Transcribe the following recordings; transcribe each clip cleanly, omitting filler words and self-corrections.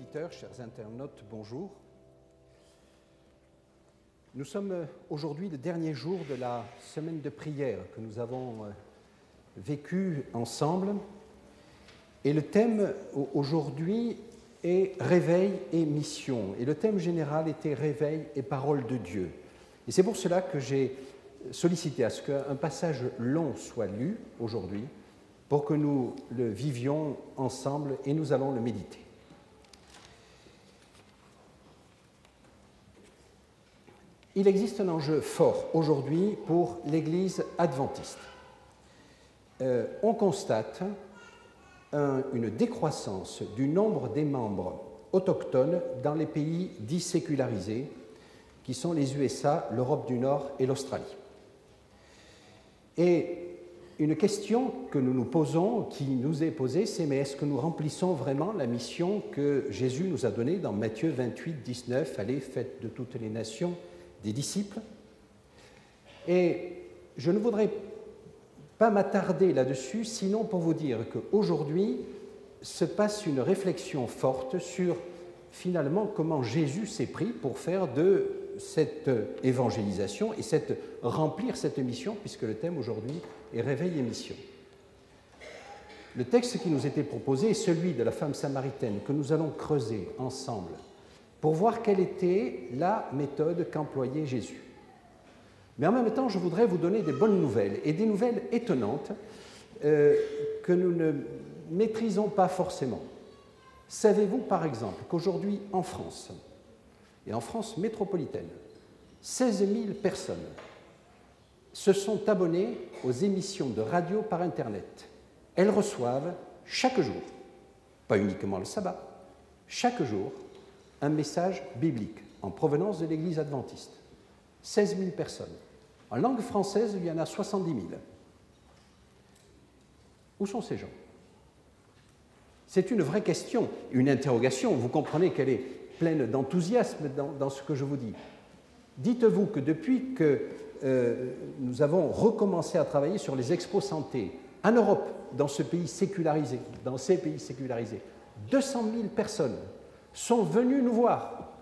auditeurs, chers internautes, bonjour. Nous sommes aujourd'hui le dernier jour de la semaine de prière que nous avons vécue ensemble. Et le thème aujourd'hui est réveil et mission. Et le thème général était réveil et parole de Dieu. Et c'est pour cela que j'ai sollicité à ce qu'un passage long soit lu aujourd'hui pour que nous le vivions ensemble et nous allons le méditer. Il existe un enjeu fort aujourd'hui pour l'Église adventiste. On constate une décroissance du nombre des membres autochtones dans les pays dits sécularisés, qui sont les USA, l'Europe du Nord et l'Australie. Et une question que nous nous posons, qui nous est posée, c'est mais est-ce que nous remplissons vraiment la mission que Jésus nous a donnée dans Matthieu 28, 19, « Allez, faites de toutes les nations des disciples ». Et je ne voudrais pas m'attarder là-dessus, sinon pour vous dire qu'aujourd'hui se passe une réflexion forte sur finalement comment Jésus s'est pris pour faire de cette évangélisation et remplir cette mission, puisque le thème aujourd'hui est réveil et mission. Le texte qui nous était proposé est celui de la femme samaritaine que nous allons creuser ensemble pour voir quelle était la méthode qu'employait Jésus. Mais en même temps, je voudrais vous donner des bonnes nouvelles, et des nouvelles étonnantes que nous ne maîtrisons pas forcément. Savez-vous, par exemple, qu'aujourd'hui, en France, et en France métropolitaine, 16 000 personnes se sont abonnées aux émissions de radio par Internet. Elles reçoivent chaque jour, pas uniquement le sabbat, chaque jour, un message biblique en provenance de l'Église adventiste. 16 000 personnes. En langue française, il y en a 70 000. Où sont ces gens? C'est une vraie question, une interrogation. Vous comprenez qu'elle est pleine d'enthousiasme dans ce que je vous dis. Dites-vous que depuis que nous avons recommencé à travailler sur les expos santé en Europe, dans ces pays sécularisés, 200 000 personnes sont venues nous voir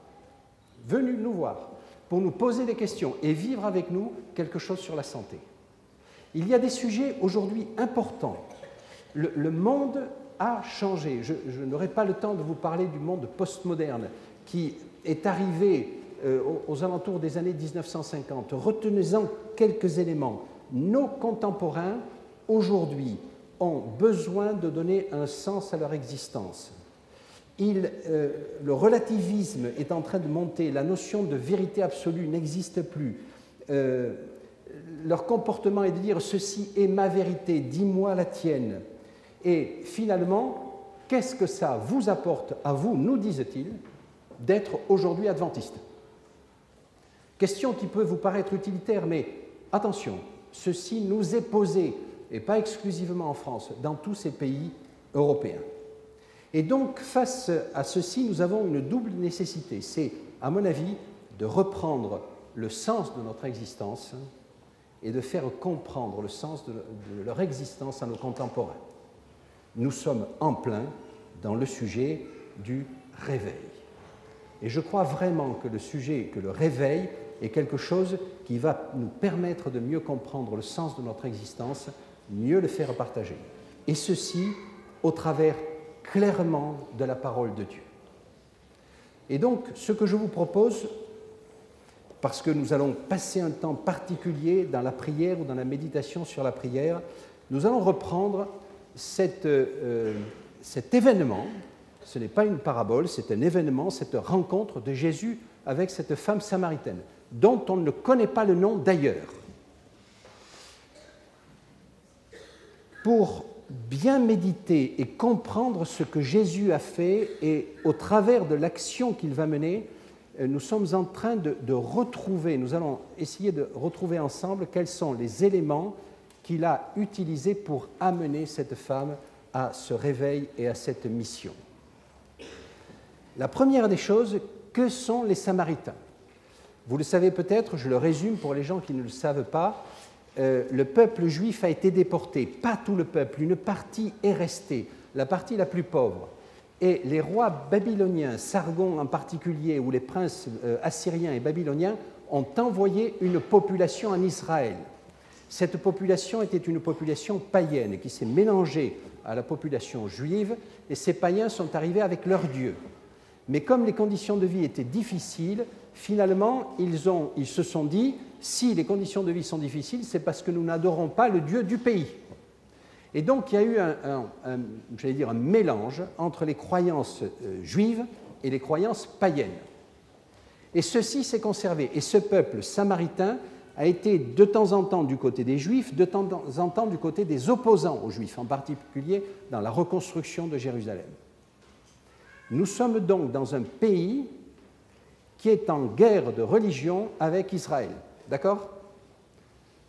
pour nous poser des questions et vivre avec nous quelque chose sur la santé. Il y a des sujets aujourd'hui importants. Le monde a changé. Je n'aurai pas le temps de vous parler du monde postmoderne qui est arrivé aux alentours des années 1950. Retenez-en quelques éléments. Nos contemporains, aujourd'hui, ont besoin de donner un sens à leur existence. Le relativisme est en train de monter, la notion de vérité absolue n'existe plus. Leur comportement est de dire « ceci est ma vérité, dis-moi la tienne ». Et finalement, qu'est-ce que ça vous apporte à vous, nous disent-ils, d'être aujourd'hui adventiste? Question qui peut vous paraître utilitaire, mais attention, ceci nous est posé, et pas exclusivement en France, dans tous ces pays européens. Et donc, face à ceci, nous avons une double nécessité. C'est, à mon avis, de reprendre le sens de notre existence et de faire comprendre le sens de leur existence à nos contemporains. Nous sommes en plein dans le sujet du réveil. Et je crois vraiment que le réveil est quelque chose qui va nous permettre de mieux comprendre le sens de notre existence, mieux le faire partager. Et ceci au travers clairement de la parole de Dieu. Et donc, ce que je vous propose, parce que nous allons passer un temps particulier dans la prière ou dans la méditation sur la prière, nous allons reprendre cet événement. Ce n'est pas une parabole, c'est un événement, cette rencontre de Jésus avec cette femme samaritaine, dont on ne connaît pas le nom d'ailleurs. Pour bien méditer et comprendre ce que Jésus a fait et au travers de l'action qu'il va mener, nous sommes en train de retrouver, nous allons essayer de retrouver ensemble quels sont les éléments qu'il a utilisés pour amener cette femme à ce réveil et à cette mission. La première des choses, que sont les Samaritains? Vous le savez peut-être, je le résume pour les gens qui ne le savent pas, le peuple juif a été déporté, pas tout le peuple, une partie est restée, la partie la plus pauvre. Et les rois babyloniens, Sargon en particulier, ou les princes assyriens et babyloniens, ont envoyé une population en Israël. Cette population était une population païenne qui s'est mélangée à la population juive, et ces païens sont arrivés avec leur Dieu. Mais comme les conditions de vie étaient difficiles, finalement, ils se sont dit, si les conditions de vie sont difficiles, c'est parce que nous n'adorons pas le Dieu du pays. Et donc, il y a eu un mélange entre les croyances juives et les croyances païennes. Et ceci s'est conservé. Et ce peuple samaritain a été de temps en temps du côté des Juifs, de temps en temps du côté des opposants aux Juifs, en particulier dans la reconstruction de Jérusalem. Nous sommes donc dans un pays qui est en guerre de religion avec Israël. D'accord ?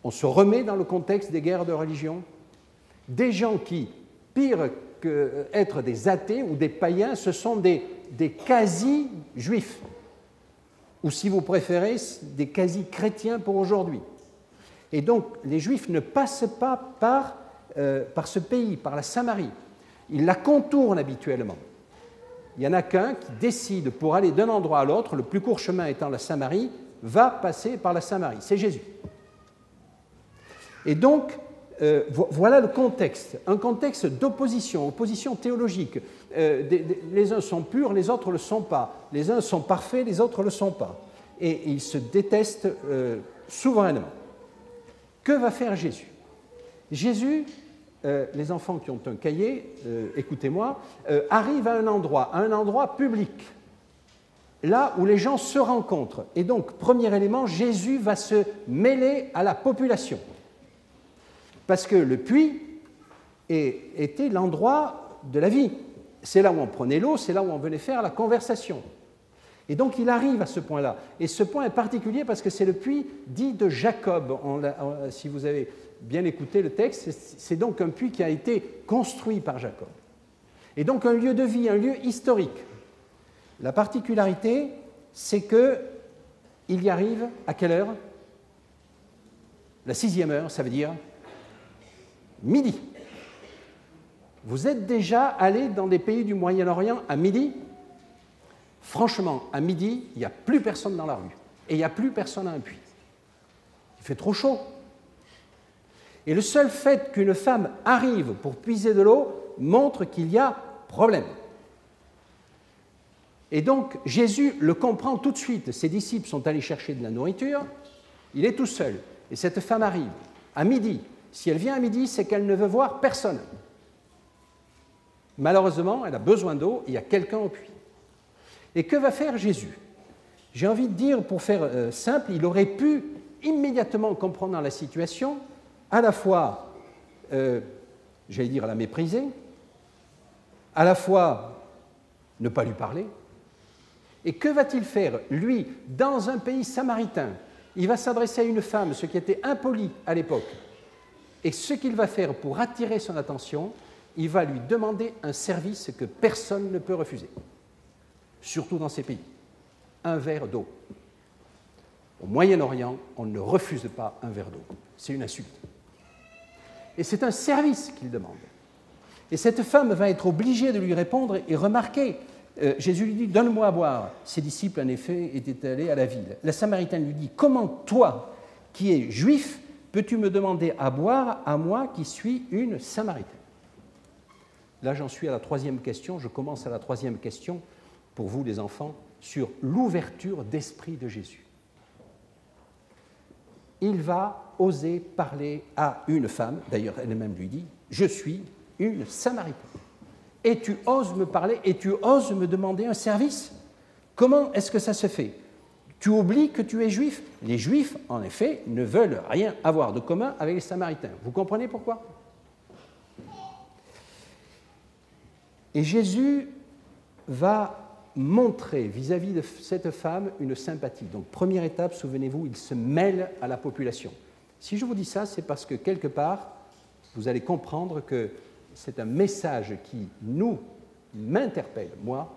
On se remet dans le contexte des guerres de religion. Des gens qui, pire qu'être des athées ou des païens, ce sont des quasi-juifs, ou si vous préférez, des quasi-chrétiens pour aujourd'hui. Et donc, les Juifs ne passent pas par ce pays, par la Samarie. Ils la contournent habituellement. Il n'y en a qu'un qui décide, pour aller d'un endroit à l'autre, le plus court chemin étant la Samarie, va passer par la Samarie. C'est Jésus. Et donc, voilà le contexte, un contexte d'opposition, opposition théologique. Les uns sont purs, les autres ne le sont pas. Les uns sont parfaits, les autres ne le sont pas. Et ils se détestent souverainement. Que va faire Jésus ? Jésus, les enfants qui ont un cahier, écoutez-moi, arrivent à un endroit public, là où les gens se rencontrent. Et donc, premier élément, Jésus va se mêler à la population. Parce que le puits était l'endroit de la vie. C'est là où on prenait l'eau, c'est là où on venait faire la conversation. Et donc il arrive à ce point-là. Et ce point est particulier parce que c'est le puits dit de Jacob. Si vous avez bien écouté le texte, c'est donc un puits qui a été construit par Jacob. Et donc un lieu de vie, un lieu historique. La particularité, c'est qu'il y arrive à quelle heure ? La 6e heure, ça veut dire midi. Vous êtes déjà allé dans des pays du Moyen-Orient à midi ? Franchement, à midi, il n'y a plus personne dans la rue. Et il n'y a plus personne à un puits. Il fait trop chaud. Et le seul fait qu'une femme arrive pour puiser de l'eau montre qu'il y a problème. Et donc, Jésus le comprend tout de suite. Ses disciples sont allés chercher de la nourriture. Il est tout seul. Et cette femme arrive à midi. Si elle vient à midi, c'est qu'elle ne veut voir personne. Malheureusement, elle a besoin d'eau et il y a quelqu'un au puits. Et que va faire Jésus ? J'ai envie de dire, pour faire simple, il aurait pu immédiatement comprendre la situation, à la fois, j'allais dire, la mépriser, à la fois ne pas lui parler. Et que va-t-il faire, lui, dans un pays samaritain ? Il va s'adresser à une femme, ce qui était impoli à l'époque. Et ce qu'il va faire pour attirer son attention, il va lui demander un service que personne ne peut refuser, surtout dans ces pays, un verre d'eau. Au Moyen-Orient, on ne refuse pas un verre d'eau, c'est une insulte. Et c'est un service qu'il demande. Et cette femme va être obligée de lui répondre et remarquez, Jésus lui dit « Donne-moi à boire ». Ses disciples, en effet, étaient allés à la ville. La Samaritaine lui dit « Comment toi, qui es juif, peux-tu me demander à boire à moi qui suis une Samaritaine ?» Là, j'en suis à la 3e question. Je commence à la 3e question, pour vous les enfants, sur l'ouverture d'esprit de Jésus. Il va oser parler à une femme, d'ailleurs elle-même lui dit « Je suis une Samaritaine. Et tu oses me parler, et tu oses me demander un service ? Comment est-ce que ça se fait ? Tu oublies que tu es juif ? Les Juifs, en effet, ne veulent rien avoir de commun avec les Samaritains. Vous comprenez pourquoi ? Et Jésus va montrer vis-à-vis de cette femme une sympathie. Donc, première étape, souvenez-vous, il se mêle à la population. Si je vous dis ça, c'est parce que quelque part, vous allez comprendre que c'est un message qui m'interpelle, moi,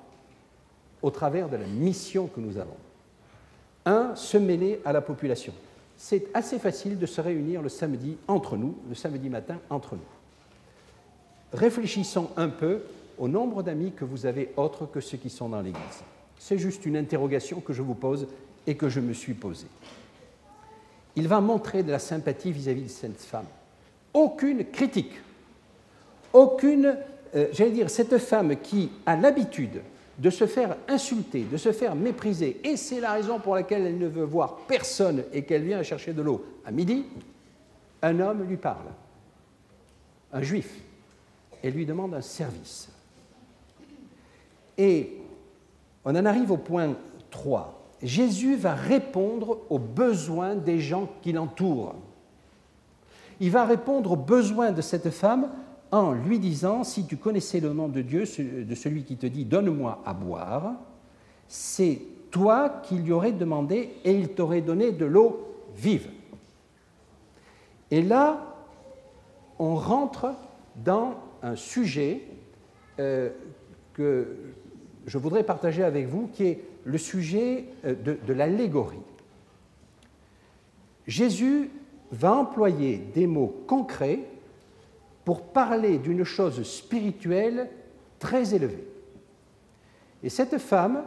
au travers de la mission que nous avons. 1, se mêler à la population. C'est assez facile de se réunir le samedi entre nous, le samedi matin entre nous. Réfléchissons un peu au nombre d'amis que vous avez autres que ceux qui sont dans l'Église? C'est juste une interrogation que je vous pose et que je me suis posée. Il va montrer de la sympathie vis-à-vis de cette femme. Aucune critique, aucune, cette femme qui a l'habitude de se faire insulter, de se faire mépriser, et c'est la raison pour laquelle elle ne veut voir personne et qu'elle vient chercher de l'eau à midi, un homme lui parle, un juif, et lui demande un service. Et on en arrive au point 3. Jésus va répondre aux besoins des gens qui l'entourent. Il va répondre aux besoins de cette femme en lui disant, si tu connaissais le nom de Dieu, de celui qui te dit « donne-moi à boire », c'est toi qui lui aurais demandé et il t'aurait donné de l'eau vive. Et là, on rentre dans un sujet que je voudrais partager avec vous, qui est le sujet de l'allégorie. Jésus va employer des mots concrets pour parler d'une chose spirituelle très élevée. Et cette femme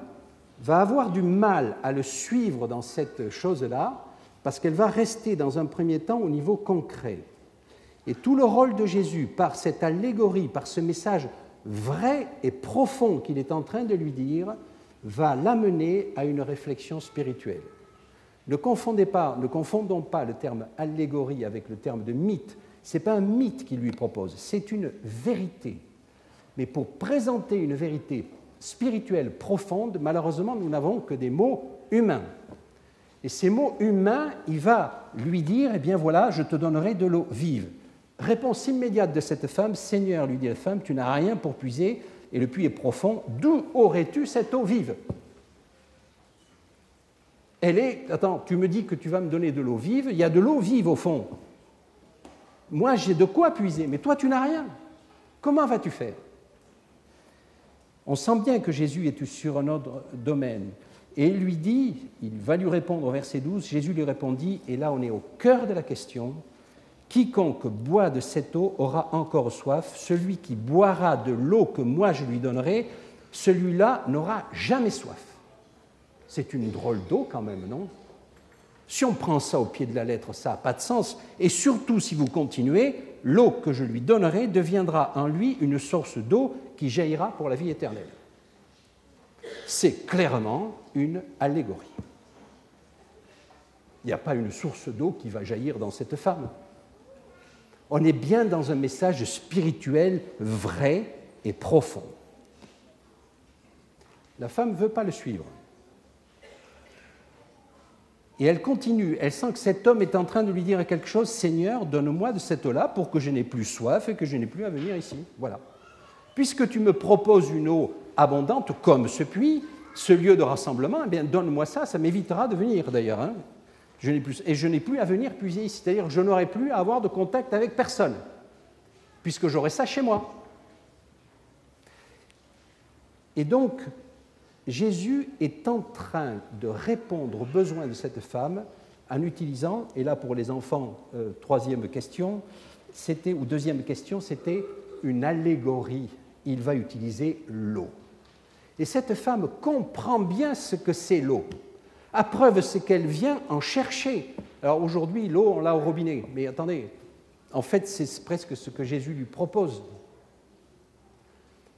va avoir du mal à le suivre dans cette chose-là, parce qu'elle va rester dans un premier temps au niveau concret. Et tout le rôle de Jésus, par cette allégorie, par ce message vrai et profond qu'il est en train de lui dire, va l'amener à une réflexion spirituelle. Ne confondons pas le terme allégorie avec le terme de mythe. Ce n'est pas un mythe qu'il lui propose, c'est une vérité. Mais pour présenter une vérité spirituelle profonde, malheureusement, nous n'avons que des mots humains. Et ces mots humains, il va lui dire, eh bien voilà, je te donnerai de l'eau vive. Réponse immédiate de cette femme, Seigneur, lui dit la femme, tu n'as rien pour puiser, et le puits est profond, d'où aurais-tu cette eau vive? Attends, tu me dis que tu vas me donner de l'eau vive, il y a de l'eau vive au fond. Moi, j'ai de quoi puiser, mais toi, tu n'as rien. Comment vas-tu faire? On sent bien que Jésus est sur un autre domaine. Et il lui dit, il va lui répondre au verset 12, Jésus lui répondit, et là on est au cœur de la question, quiconque boit de cette eau aura encore soif, celui qui boira de l'eau que moi je lui donnerai, celui-là n'aura jamais soif. C'est une drôle d'eau quand même, non? Si on prend ça au pied de la lettre, ça n'a pas de sens. Et surtout, si vous continuez, l'eau que je lui donnerai deviendra en lui une source d'eau qui jaillira pour la vie éternelle. C'est clairement une allégorie. Il n'y a pas une source d'eau qui va jaillir dans cette femme. On est bien dans un message spirituel vrai et profond. La femme ne veut pas le suivre. Et elle continue, elle sent que cet homme est en train de lui dire quelque chose, « Seigneur, donne-moi de cette eau-là pour que je n'ai plus soif et que je n'ai plus à venir ici. » Voilà. Puisque tu me proposes une eau abondante comme ce puits, ce lieu de rassemblement, eh bien donne-moi ça, ça m'évitera de venir d'ailleurs. Hein. Je n'ai plus à venir puiser ici, c'est-à-dire je n'aurai plus à avoir de contact avec personne, puisque j'aurai ça chez moi. Et donc, Jésus est en train de répondre aux besoins de cette femme en utilisant, et là pour les enfants, deuxième question, c'était une allégorie. Il va utiliser l'eau. Et cette femme comprend bien ce que c'est l'eau. À preuve, c'est qu'elle vient en chercher. Alors aujourd'hui, l'eau, on l'a au robinet. Mais attendez, en fait, c'est presque ce que Jésus lui propose.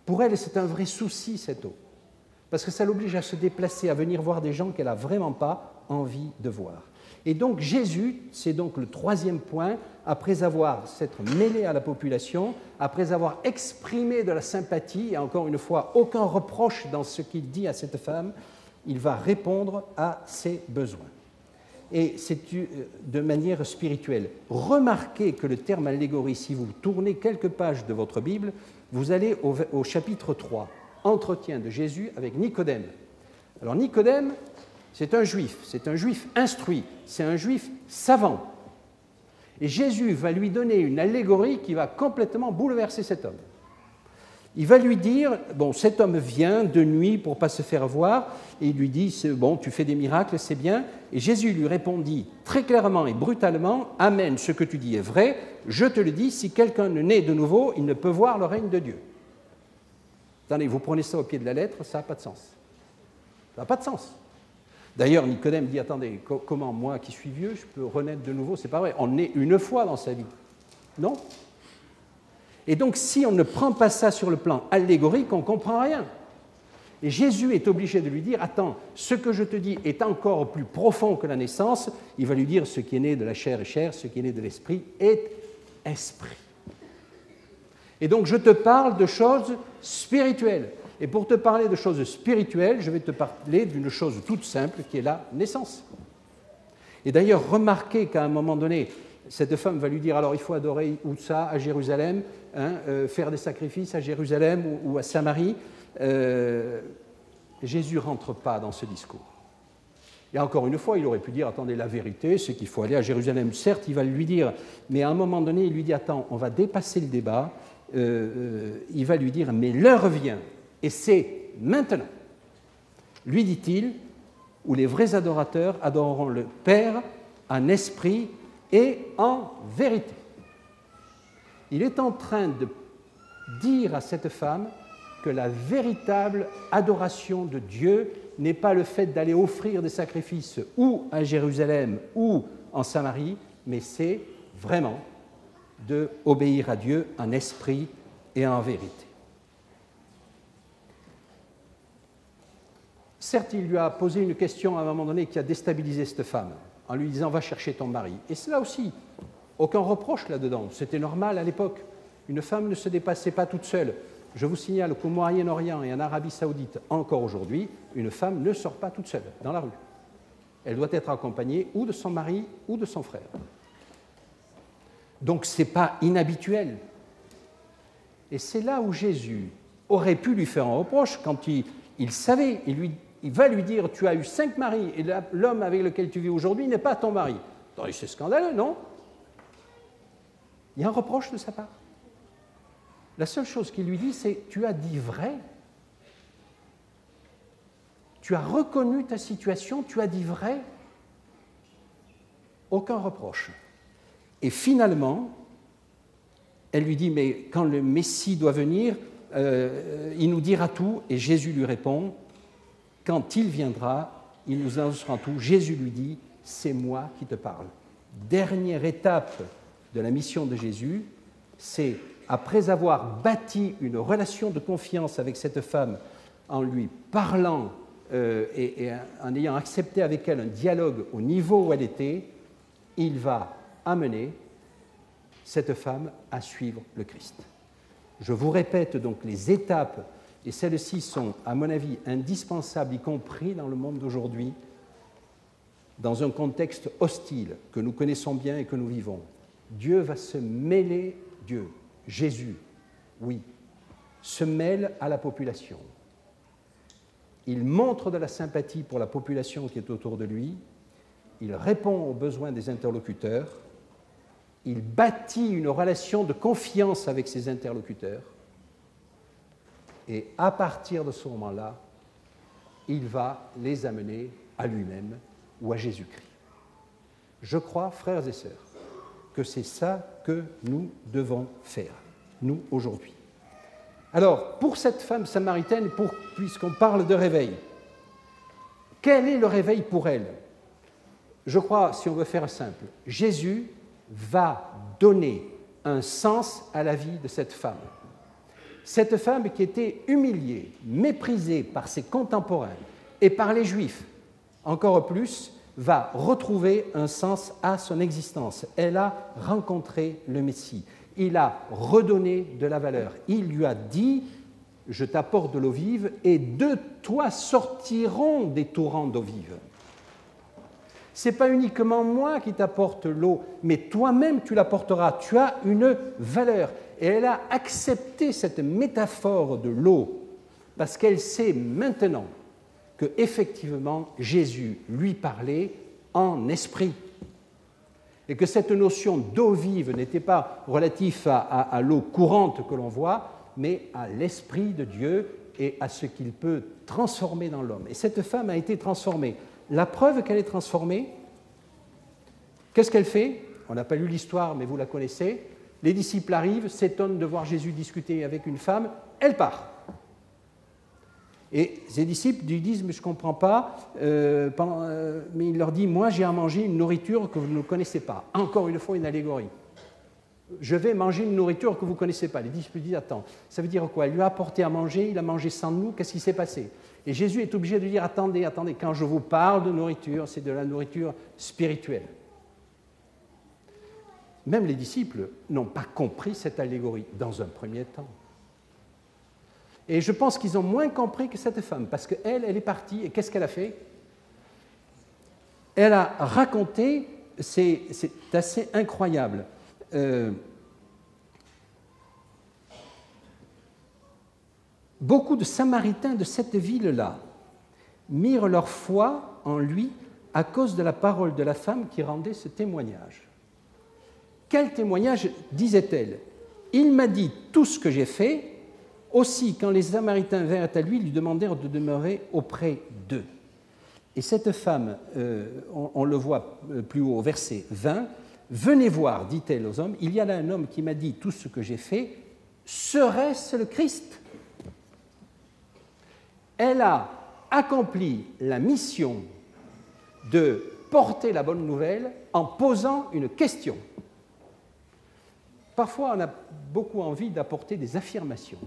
Pour elle, c'est un vrai souci, cette eau. Parce que ça l'oblige à se déplacer, à venir voir des gens qu'elle n'a vraiment pas envie de voir. Et donc Jésus, c'est donc le troisième point, après avoir s'être mêlé à la population, après avoir exprimé de la sympathie, et encore une fois, aucun reproche dans ce qu'il dit à cette femme, il va répondre à ses besoins. Et c'est de manière spirituelle. Remarquez que le terme allégorie, si vous tournez quelques pages de votre Bible, vous allez au chapitre 3, entretien de Jésus avec Nicodème. Alors Nicodème, c'est un juif instruit, c'est un juif savant. Et Jésus va lui donner une allégorie qui va complètement bouleverser cet homme. Il va lui dire, bon, cet homme vient de nuit pour ne pas se faire voir, et il lui dit, bon, tu fais des miracles, c'est bien. Et Jésus lui répondit très clairement et brutalement, Amen, ce que tu dis est vrai, je te le dis, si quelqu'un ne naît de nouveau, il ne peut voir le règne de Dieu. Attendez, vous prenez ça au pied de la lettre, ça n'a pas de sens. Ça n'a pas de sens. D'ailleurs, Nicodème dit, attendez, comment moi qui suis vieux, je peux renaître de nouveau? C'est pas vrai, on naît une fois dans sa vie. Non? Et donc, si on ne prend pas ça sur le plan allégorique, on ne comprend rien. Et Jésus est obligé de lui dire, attends, ce que je te dis est encore plus profond que la naissance. Il va lui dire, ce qui est né de la chair est chair, ce qui est né de l'esprit est esprit. Et donc, je te parle de choses spirituelles. Et pour te parler de choses spirituelles, je vais te parler d'une chose toute simple qui est la naissance. Et d'ailleurs, remarquez qu'à un moment donné, cette femme va lui dire, alors il faut adorer où ça? À Jérusalem, faire des sacrifices à Jérusalem ou à Samarie. Jésus ne rentre pas dans ce discours. Et encore une fois, il aurait pu dire, attendez, la vérité, c'est qu'il faut aller à Jérusalem. Certes, il va lui dire, mais à un moment donné, il lui dit, attends, on va dépasser le débat. Il va lui dire, mais l'heure vient, et c'est maintenant, lui dit-il, où les vrais adorateurs adoreront le Père en esprit et en vérité. Il est en train de dire à cette femme que la véritable adoration de Dieu n'est pas le fait d'aller offrir des sacrifices ou à Jérusalem ou en Samarie, mais c'est vraiment d'obéir à Dieu en esprit et en vérité. Certes, il lui a posé une question à un moment donné qui a déstabilisé cette femme, en lui disant « va chercher ton mari ». Et c'est là aussi, aucun reproche là-dedans, c'était normal à l'époque. Une femme ne se dépassait pas toute seule. Je vous signale qu'au Moyen-Orient et en Arabie Saoudite, encore aujourd'hui, une femme ne sort pas toute seule dans la rue. Elle doit être accompagnée ou de son mari ou de son frère. Donc ce n'est pas inhabituel. Et c'est là où Jésus aurait pu lui faire un reproche quand il savait, il va lui dire, tu as eu 5 maris et l'homme avec lequel tu vis aujourd'hui n'est pas ton mari. C'est scandaleux, non? Il y a un reproche de sa part. La seule chose qu'il lui dit, c'est « tu as dit vrai ». Tu as reconnu ta situation, tu as dit vrai. Aucun reproche. Et finalement, elle lui dit « mais quand le Messie doit venir, il nous dira tout ». Et Jésus lui répond « quand il viendra, il nous annoncera tout ». Jésus lui dit « c'est moi qui te parle ». Dernière étape de la mission de Jésus, c'est après avoir bâti une relation de confiance avec cette femme en lui parlant et en ayant accepté avec elle un dialogue au niveau où elle était, il va amener cette femme à suivre le Christ. Je vous répète donc les étapes, et celles-ci sont, à mon avis, indispensables, y compris dans le monde d'aujourd'hui, dans un contexte hostile que nous connaissons bien et que nous vivons. Dieu va se mêler, Jésus, oui, se mêle à la population. Il montre de la sympathie pour la population qui est autour de lui, il répond aux besoins des interlocuteurs, il bâtit une relation de confiance avec ses interlocuteurs, et à partir de ce moment-là, il va les amener à lui-même ou à Jésus-Christ. Je crois, frères et sœurs, que c'est ça que nous devons faire, nous, aujourd'hui. Alors, pour cette femme samaritaine, puisqu'on parle de réveil, quel est le réveil pour elle? Je crois, si on veut faire simple, Jésus va donner un sens à la vie de cette femme. Cette femme qui était humiliée, méprisée par ses contemporains et par les Juifs, encore plus, va retrouver un sens à son existence. Elle a rencontré le Messie. Il a redonné de la valeur. Il lui a dit « Je t'apporte de l'eau vive et de toi sortiront des torrents d'eau vive. » Ce n'est pas uniquement moi qui t'apporte l'eau, mais toi-même tu l'apporteras. Tu as une valeur. Et elle a accepté cette métaphore de l'eau parce qu'elle sait maintenant qu'effectivement, Jésus lui parlait en esprit. Et que cette notion d'eau vive n'était pas relative à l'eau courante que l'on voit, mais à l'Esprit de Dieu et à ce qu'il peut transformer dans l'homme. Et cette femme a été transformée. La preuve qu'elle est transformée, qu'est-ce qu'elle fait? On n'a pas lu l'histoire, mais vous la connaissez. Les disciples arrivent, s'étonnent de voir Jésus discuter avec une femme, elle part. Et ses disciples lui disent, mais je ne comprends pas, mais il leur dit, moi j'ai à manger une nourriture que vous ne connaissez pas. Encore une fois, une allégorie. Je vais manger une nourriture que vous ne connaissez pas. Les disciples disent, attends, ça veut dire quoi? Il lui a apporté à manger, il a mangé sans nous, qu'est-ce qui s'est passé? Et Jésus est obligé de dire, attendez, quand je vous parle de nourriture, c'est de la nourriture spirituelle. Même les disciples n'ont pas compris cette allégorie dans un premier temps. Et je pense qu'ils ont moins compris que cette femme, parce qu'elle, elle est partie, et qu'est-ce qu'elle a fait? Elle a raconté, c'est assez incroyable, beaucoup de Samaritains de cette ville-là mirent leur foi en lui à cause de la parole de la femme qui rendait ce témoignage. Quel témoignage disait-elle? Il m'a dit tout ce que j'ai fait. Aussi, quand les Samaritains vinrent à lui demandèrent de demeurer auprès d'eux. Et cette femme, on le voit plus haut au verset 20, « Venez voir, dit-elle aux hommes, il y a là un homme qui m'a dit tout ce que j'ai fait, serait-ce le Christ ?» Elle a accompli la mission de porter la bonne nouvelle en posant une question. Parfois, on a beaucoup envie d'apporter des affirmations.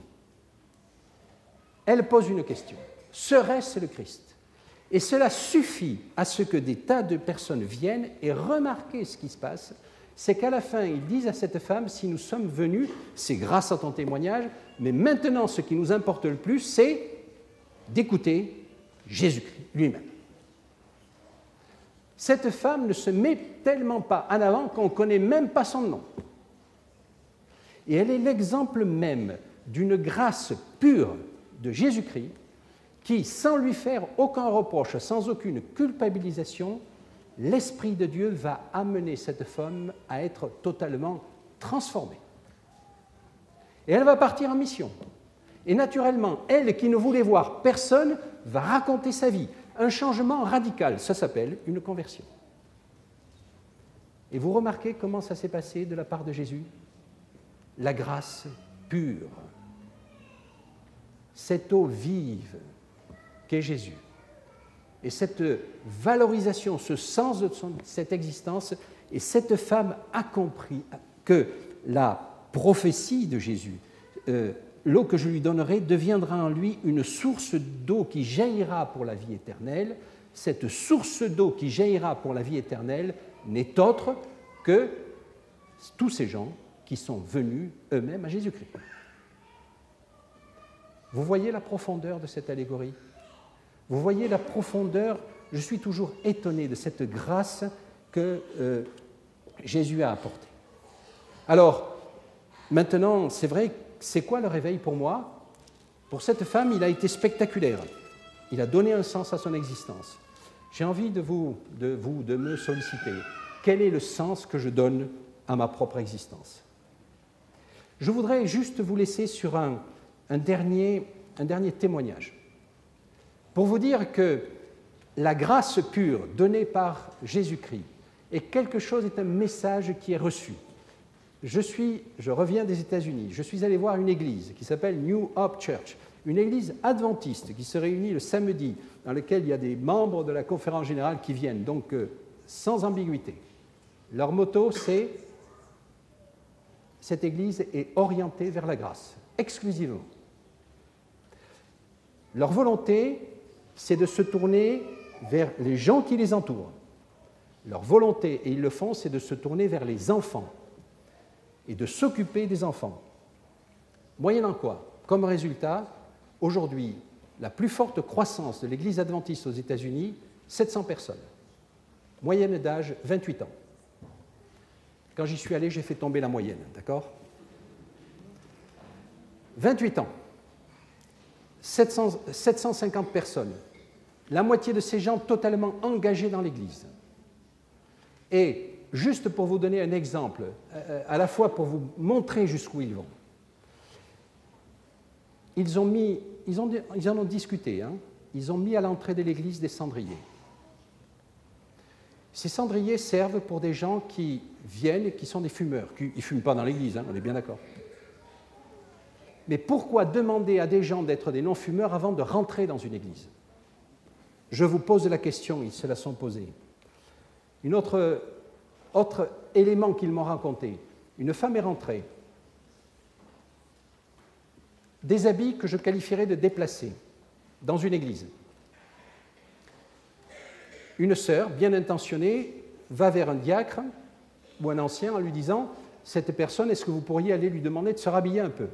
Elle pose une question. Serait-ce le Christ? Et cela suffit à ce que des tas de personnes viennent et remarquez ce qui se passe. C'est qu'à la fin, ils disent à cette femme, si nous sommes venus, c'est grâce à ton témoignage, mais maintenant, ce qui nous importe le plus, c'est d'écouter Jésus-Christ lui-même. Cette femme ne se met tellement pas en avant qu'on ne connaît même pas son nom. Et elle est l'exemple même d'une grâce pure de Jésus-Christ qui, sans lui faire aucun reproche, sans aucune culpabilisation, l'Esprit de Dieu va amener cette femme à être totalement transformée. Et elle va partir en mission. Et naturellement, elle qui ne voulait voir personne va raconter sa vie. Un changement radical, ça s'appelle une conversion. Et vous remarquez comment ça s'est passé de la part de Jésus? La grâce pure, cette eau vive qu'est Jésus, et cette valorisation, ce sens de cette existence, et cette femme a compris que la prophétie de Jésus, l'eau que je lui donnerai deviendra en lui une source d'eau qui jaillira pour la vie éternelle. Cette source d'eau qui jaillira pour la vie éternelle n'est autre que tous ces gens qui sont venus eux-mêmes à Jésus-Christ. Vous voyez la profondeur de cette allégorie? Vous voyez la profondeur? Je suis toujours étonné de cette grâce que Jésus a apportée. Alors, maintenant, c'est vrai, c'est quoi le réveil pour moi? Pour cette femme, il a été spectaculaire. Il a donné un sens à son existence. J'ai envie de me solliciter. Quel est le sens que je donne à ma propre existence? Je voudrais juste vous laisser sur un dernier témoignage pour vous dire que la grâce pure donnée par Jésus-Christ est un message qui est reçu. Je reviens des États-Unis, je suis allé voir une église qui s'appelle New Hope Church, une église adventiste qui se réunit le samedi, dans laquelle il y a des membres de la conférence générale qui viennent, donc sans ambiguïté. Leur motto, c'est « Cette église est orientée vers la grâce », exclusivement. Leur volonté, c'est de se tourner vers les gens qui les entourent. Leur volonté, et ils le font, c'est de se tourner vers les enfants et de s'occuper des enfants. Moyennant quoi, comme résultat, aujourd'hui, la plus forte croissance de l'Église adventiste aux États-Unis, 700 personnes. Moyenne d'âge, 28 ans. Quand j'y suis allé, j'ai fait tomber la moyenne, d'accord? 28 ans, 750 personnes, la moitié de ces gens totalement engagés dans l'Église. Et juste pour vous donner un exemple, à la fois pour vous montrer jusqu'où ils vont, ils en ont discuté, hein, ils ont mis à l'entrée de l'Église des cendriers. Ces cendriers servent pour des gens qui viennent et qui sont des fumeurs. Ils ne fument pas dans l'Église, hein, on est bien d'accord. Mais pourquoi demander à des gens d'être des non-fumeurs avant de rentrer dans une église? Je vous pose la question, ils se la sont posée. Un autre élément qu'ils m'ont raconté, une femme est rentrée, des habits que je qualifierais de déplacés, dans une église. Une sœur, bien intentionnée, va vers un diacre ou un ancien en lui disant « Cette personne, est-ce que vous pourriez aller lui demander de se rhabiller un peu ?»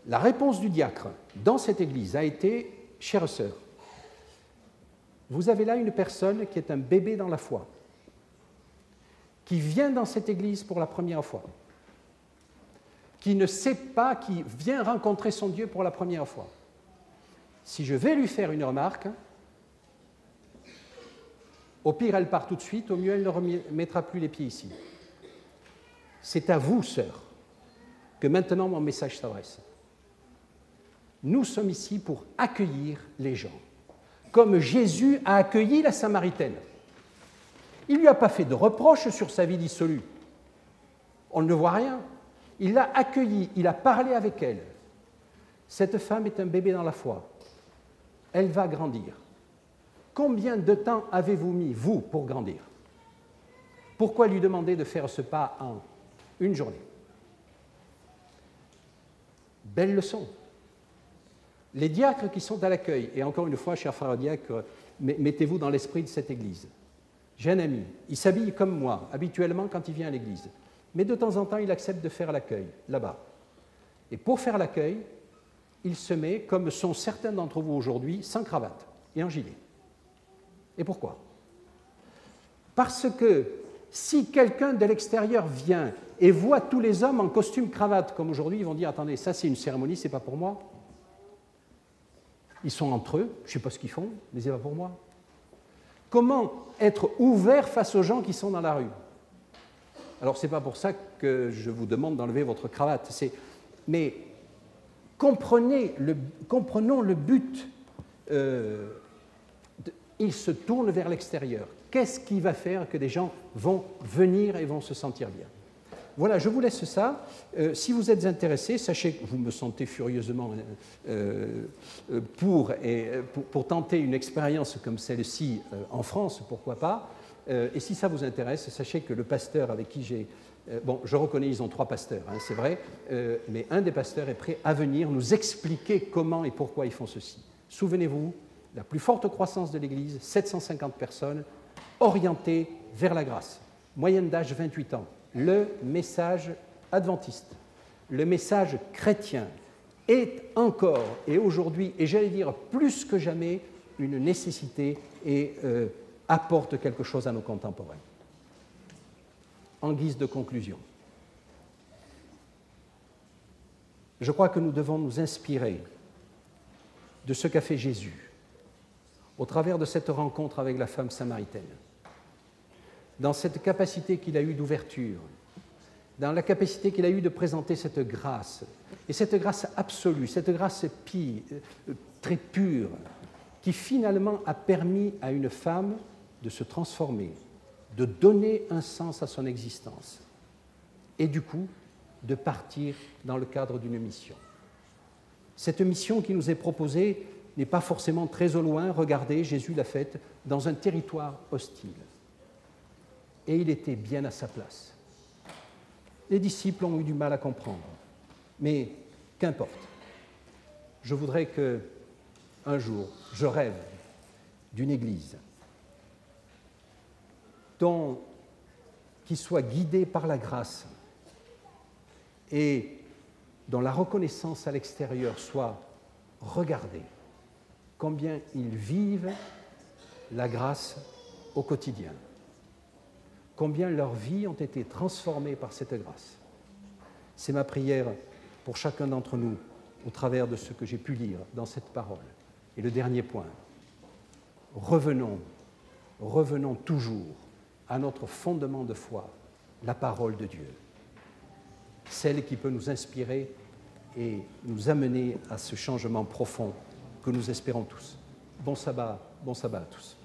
La réponse du diacre dans cette église a été « Chère sœur, vous avez là une personne qui est un bébé dans la foi, qui vient dans cette église pour la première fois, qui ne sait pas, qui vient rencontrer son Dieu pour la première fois. Si je vais lui faire une remarque, au pire, elle part tout de suite, au mieux, elle ne remettra plus les pieds ici. C'est à vous, sœur, que maintenant mon message s'adresse. Nous sommes ici pour accueillir les gens, comme Jésus a accueilli la Samaritaine. Il ne lui a pas fait de reproches sur sa vie dissolue. On ne voit rien. Il l'a accueillie, il a parlé avec elle. Cette femme est un bébé dans la foi. Elle va grandir. Combien de temps avez-vous mis, vous, pour grandir? Pourquoi lui demander de faire ce pas en une journée? Belle leçon. Les diacres qui sont à l'accueil, et encore une fois, chers frères diacres, mettez-vous dans l'esprit de cette église. J'ai un ami, il s'habille comme moi, habituellement quand il vient à l'église, mais de temps en temps, il accepte de faire l'accueil, là-bas. Et pour faire l'accueil, il se met, comme sont certains d'entre vous aujourd'hui, sans cravate et en gilet. Et pourquoi? Parce que si quelqu'un de l'extérieur vient et voit tous les hommes en costume cravate, comme aujourd'hui, ils vont dire « Attendez, ça c'est une cérémonie, c'est pas pour moi. » Ils sont entre eux, je ne sais pas ce qu'ils font, mais c'est pas pour moi. Comment être ouvert face aux gens qui sont dans la rue? Alors, ce n'est pas pour ça que je vous demande d'enlever votre cravate, mais comprenons le but. Il se tourne vers l'extérieur. Qu'est-ce qui va faire que des gens vont venir et vont se sentir bien? Voilà, je vous laisse ça. Si vous êtes intéressés, sachez que vous me sentez furieusement pour tenter une expérience comme celle-ci en France, pourquoi pas. Et si ça vous intéresse, sachez que le pasteur avec qui j'ai... bon, je reconnais, ils ont 3 pasteurs, hein, c'est vrai, mais un des pasteurs est prêt à venir nous expliquer comment et pourquoi ils font ceci. Souvenez-vous, la plus forte croissance de l'Église, 750 personnes, orientées vers la grâce. Moyenne d'âge 28 ans. Le message adventiste, le message chrétien est encore et aujourd'hui, et j'allais dire plus que jamais, une nécessité et apporte quelque chose à nos contemporains. En guise de conclusion, je crois que nous devons nous inspirer de ce qu'a fait Jésus au travers de cette rencontre avec la femme samaritaine, dans cette capacité qu'il a eue d'ouverture, dans la capacité qu'il a eue de présenter cette grâce, et cette grâce absolue, cette grâce très pure, qui finalement a permis à une femme de se transformer, de donner un sens à son existence, et du coup, de partir dans le cadre d'une mission. Cette mission qui nous est proposée n'est pas forcément très au loin. Regardez, Jésus l'a faite dans un territoire hostile. Et il était bien à sa place. Les disciples ont eu du mal à comprendre. Mais qu'importe. Je voudrais qu'un jour, je rêve d'une Église qui soit guidée par la grâce et dont la reconnaissance à l'extérieur soit regardée, combien ils vivent la grâce au quotidien, combien leurs vies ont été transformées par cette grâce. C'est ma prière pour chacun d'entre nous au travers de ce que j'ai pu lire dans cette parole. Et le dernier point, revenons toujours à notre fondement de foi, la parole de Dieu, celle qui peut nous inspirer et nous amener à ce changement profond que nous espérons tous. Bon sabbat à tous.